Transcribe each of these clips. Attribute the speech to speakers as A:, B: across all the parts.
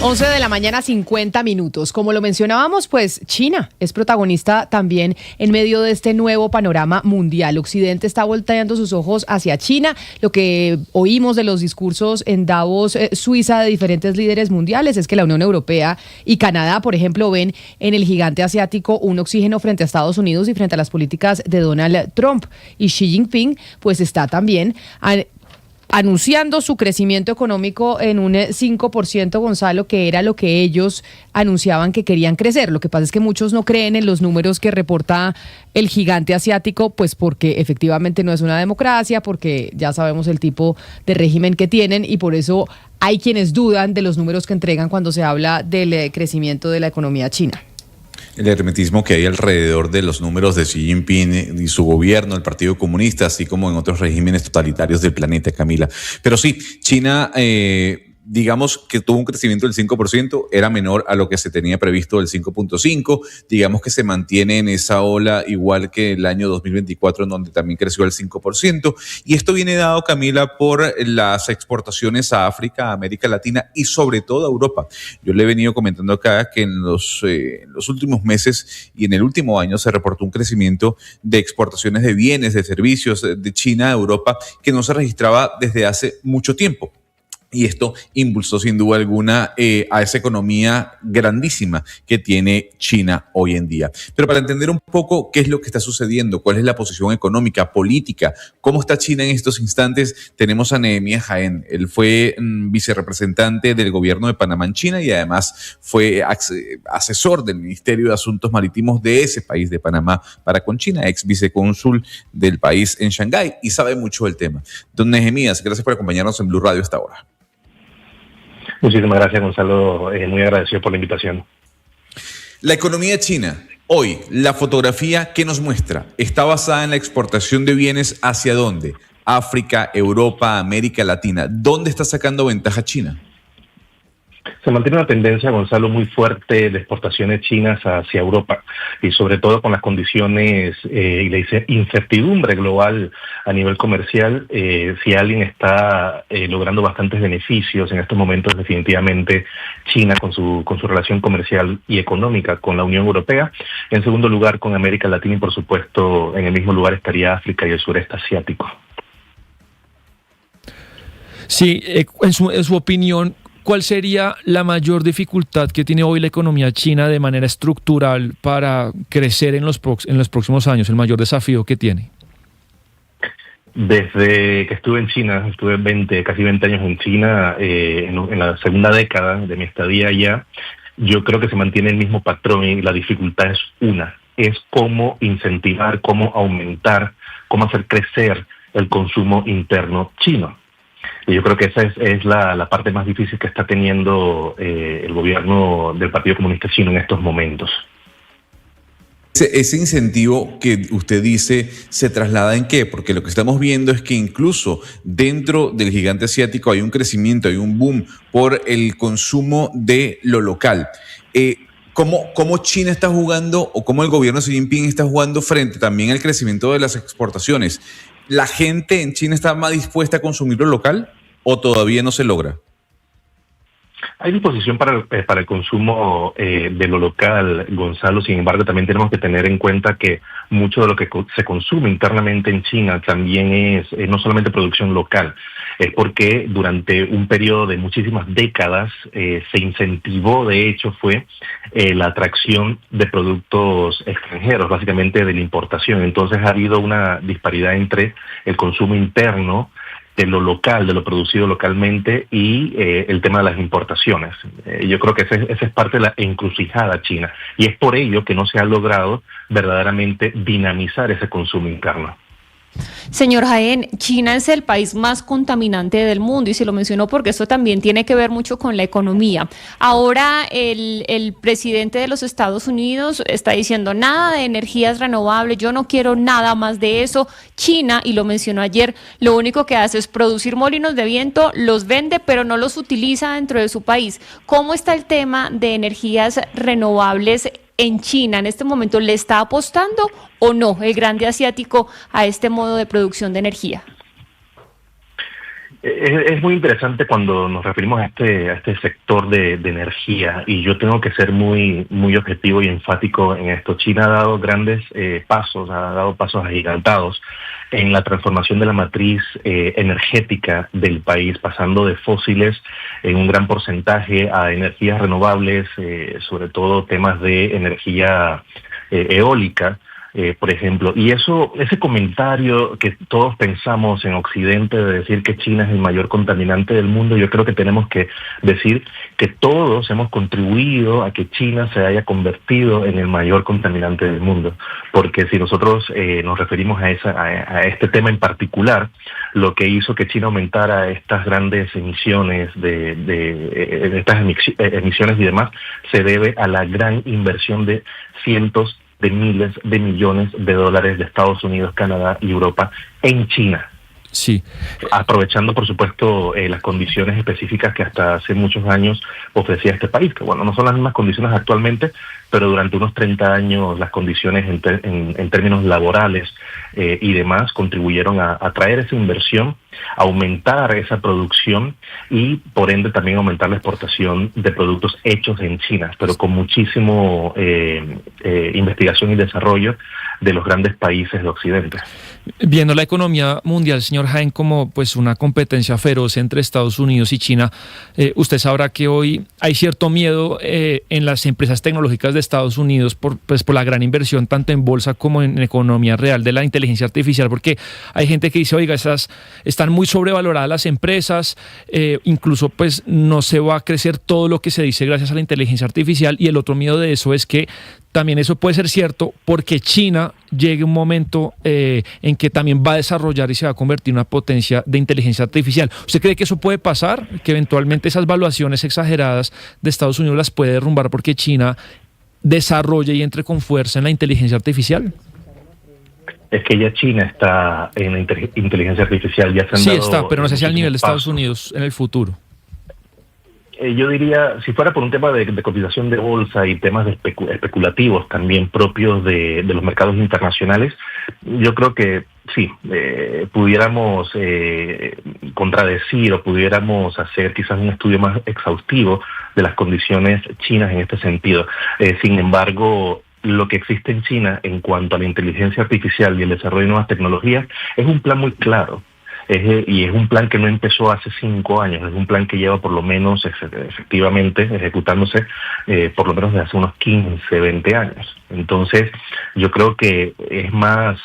A: 11 de la mañana, 50 minutos. Como lo mencionábamos, pues China es protagonista también en medio de este nuevo panorama mundial. Occidente está volteando sus ojos hacia China. Lo que oímos de los discursos en Davos, Suiza, de diferentes líderes mundiales es que la Unión Europea y Canadá, por ejemplo, ven en el gigante asiático un oxígeno frente a Estados Unidos y frente a las políticas de Donald Trump. Y Xi Jinping, pues está también anunciando su crecimiento económico en un 5%, Gonzalo, que era lo que ellos anunciaban que querían crecer. Lo que pasa es que muchos no creen en los números que reporta el gigante asiático, pues porque efectivamente no es una democracia, porque ya sabemos el tipo de régimen que tienen y por eso hay quienes dudan de los números que entregan cuando se habla del crecimiento de la economía china.
B: El hermetismo que hay alrededor de los números de Xi Jinping y su gobierno, el Partido Comunista, así como en otros regímenes totalitarios del planeta, Camila. Pero sí, China, digamos que tuvo un crecimiento del 5%, era menor a lo que se tenía previsto del 5.5%, digamos que se mantiene en esa ola igual que el año 2024, en donde también creció el 5%, y esto viene dado, Camila, por las exportaciones a África, a América Latina y sobre todo a Europa. Yo le he venido comentando acá que en los últimos meses y en el último año se reportó un crecimiento de exportaciones de bienes, de servicios de China a Europa que no se registraba desde hace mucho tiempo. Y esto impulsó sin duda alguna a esa economía grandísima que tiene China hoy en día. Pero para entender un poco qué es lo que está sucediendo, cuál es la posición económica, política, cómo está China en estos instantes, tenemos a Nehemías Jaén. Él fue vicerrepresentante del gobierno de Panamá en China y además fue asesor del Ministerio de Asuntos Marítimos de ese país, de Panamá, para con China, ex vicecónsul del país en Shanghái y sabe mucho del tema. Don Nehemías, gracias por acompañarnos en Blue Radio hasta ahora.
C: Muchísimas gracias, Gonzalo. Muy agradecido por la invitación.
B: La economía china, hoy, la fotografía que nos muestra, está basada en la exportación de bienes ¿hacia dónde? África, Europa, América Latina. ¿Dónde está sacando ventaja China?
C: Se mantiene una tendencia, Gonzalo, muy fuerte de exportaciones chinas hacia Europa y sobre todo con las condiciones y la incertidumbre global a nivel comercial. Si alguien está logrando bastantes beneficios en estos momentos, definitivamente China con su relación comercial y económica con la Unión Europea. En segundo lugar, con América Latina y por supuesto en el mismo lugar estaría África y el sureste asiático.
D: Sí, en su opinión, ¿cuál sería la mayor dificultad que tiene hoy la economía china de manera estructural para crecer en los próximos años? El mayor desafío que tiene.
C: Desde que estuve en China, estuve casi 20 años en China, en la segunda década de mi estadía allá, yo creo que se mantiene el mismo patrón y la dificultad es cómo incentivar, cómo aumentar, cómo hacer crecer el consumo interno chino. Y yo creo que esa es la parte más difícil que está teniendo el gobierno del Partido Comunista Chino en estos momentos.
B: Ese incentivo que usted dice, ¿se traslada en qué? Porque lo que estamos viendo es que incluso dentro del gigante asiático hay un crecimiento, hay un boom por el consumo de lo local. ¿Cómo China está jugando o cómo el gobierno de Xi Jinping está jugando frente también al crecimiento de las exportaciones? ¿La gente en China está más dispuesta a consumir lo local o todavía no se logra?
C: Hay disposición para el consumo de lo local, Gonzalo. Sin embargo, también tenemos que tener en cuenta que mucho de lo que se consume internamente en China también es no solamente producción local, es porque durante un periodo de muchísimas décadas se incentivó, de hecho, fue la atracción de productos extranjeros, básicamente de la importación. Entonces ha habido una disparidad entre el consumo interno de lo local, de lo producido localmente y el tema de las importaciones. Yo creo que esa es parte de la encrucijada china y es por ello que no se ha logrado verdaderamente dinamizar ese consumo interno.
E: Señor Jaén, China es el país más contaminante del mundo y se lo mencionó porque esto también tiene que ver mucho con la economía. Ahora el presidente de los Estados Unidos está diciendo nada de energías renovables, yo no quiero nada más de eso. China, y lo mencionó ayer, lo único que hace es producir molinos de viento, los vende pero no los utiliza dentro de su país. ¿Cómo está el tema de energías renovables en China? ¿En este momento le está apostando o no el grande asiático a este modo de producción de energía?
C: Es muy interesante cuando nos referimos a este sector de energía, y yo tengo que ser muy objetivo y enfático en esto. China ha dado grandes pasos, ha dado pasos agigantados en la transformación de la matriz energética del país, pasando de fósiles en un gran porcentaje a energías renovables, sobre todo temas de energía eólica. Por ejemplo, y ese comentario que todos pensamos en Occidente de decir que China es el mayor contaminante del mundo, yo creo que tenemos que decir que todos hemos contribuido a que China se haya convertido en el mayor contaminante del mundo, porque si nosotros nos referimos a este tema en particular, lo que hizo que China aumentara estas grandes emisiones emisiones y demás, se debe a la gran inversión de cientos de miles de millones de dólares de Estados Unidos, Canadá y Europa en China.
D: Sí.
C: Aprovechando, por supuesto, las condiciones específicas que hasta hace muchos años ofrecía este país, que bueno, no son las mismas condiciones actualmente, pero durante unos 30 años las condiciones en términos laborales y demás contribuyeron a atraer esa inversión, aumentar esa producción y por ende también aumentar la exportación de productos hechos en China, pero con muchísimo investigación y desarrollo de los grandes países de Occidente.
D: Viendo la economía mundial, señor Jaén, como pues una competencia feroz entre Estados Unidos y China, usted sabrá que hoy hay cierto miedo en las empresas tecnológicas de Estados Unidos por la gran inversión tanto en bolsa como en economía real de la inteligencia artificial, porque hay gente que dice, oiga, están muy sobrevaloradas las empresas, incluso pues no se va a crecer todo lo que se dice gracias a la inteligencia artificial, y el otro miedo de eso es que también eso puede ser cierto porque China llegue un momento en que también va a desarrollar y se va a convertir en una potencia de inteligencia artificial. ¿Usted cree que eso puede pasar? ¿Que eventualmente esas valuaciones exageradas de Estados Unidos las puede derrumbar porque China desarrolle y entre con fuerza en la inteligencia artificial?
C: Es que ya China está en la inteligencia artificial. Ya se han
D: sí
C: dado
D: está, pero no sé si al nivel de Estados
C: pasos.
D: Unidos en el futuro.
C: Yo diría, si fuera por un tema de cotización de bolsa y temas de especulativos también propios de los mercados internacionales, yo creo que sí, pudiéramos contradecir o pudiéramos hacer quizás un estudio más exhaustivo de las condiciones chinas en este sentido. Sin embargo, lo que existe en China en cuanto a la inteligencia artificial y el desarrollo de nuevas tecnologías es un plan muy claro. Y es un plan que no empezó hace 5 años, es un plan que lleva por lo menos efectivamente ejecutándose por lo menos desde hace unos 15, 20 años. Entonces, yo creo que es más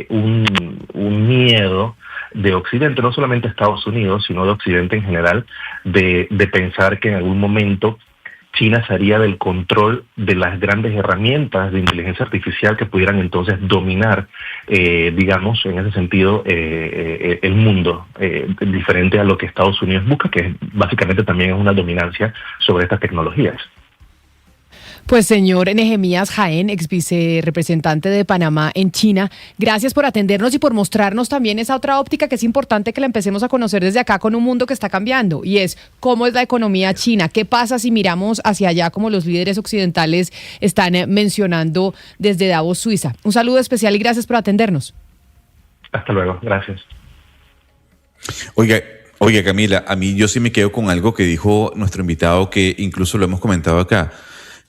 C: un miedo de Occidente, no solamente Estados Unidos, sino de Occidente en general, de pensar que en algún momento China se haría del control de las grandes herramientas de inteligencia artificial que pudieran entonces dominar, digamos, en ese sentido, el mundo, diferente a lo que Estados Unidos busca, que básicamente también es una dominancia sobre estas tecnologías.
A: Pues señor Nehemías Jaén, ex vicerepresentante de Panamá en China, gracias por atendernos y por mostrarnos también esa otra óptica que es importante que la empecemos a conocer desde acá con un mundo que está cambiando, y es cómo es la economía china, qué pasa si miramos hacia allá como los líderes occidentales están mencionando desde Davos, Suiza. Un saludo especial y gracias por atendernos.
C: Hasta luego, gracias.
B: Oiga, Camila, a mí yo sí me quedo con algo que dijo nuestro invitado, que incluso lo hemos comentado acá.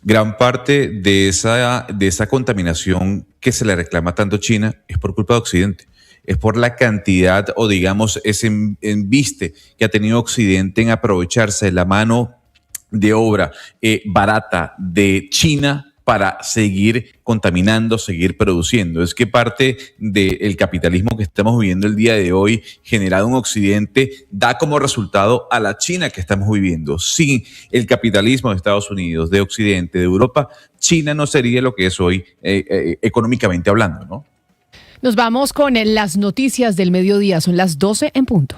B: Gran parte de esa contaminación que se le reclama tanto a China es por culpa de Occidente. Es por la cantidad o digamos ese embiste que ha tenido Occidente en aprovecharse de la mano de obra barata de China para seguir contaminando, seguir produciendo. Es que parte del capitalismo que estamos viviendo el día de hoy, generado en Occidente, da como resultado a la China que estamos viviendo. Sin el capitalismo de Estados Unidos, de Occidente, de Europa, China no sería lo que es hoy económicamente hablando, ¿no?
A: Nos vamos con las noticias del mediodía. Son las 12 en punto.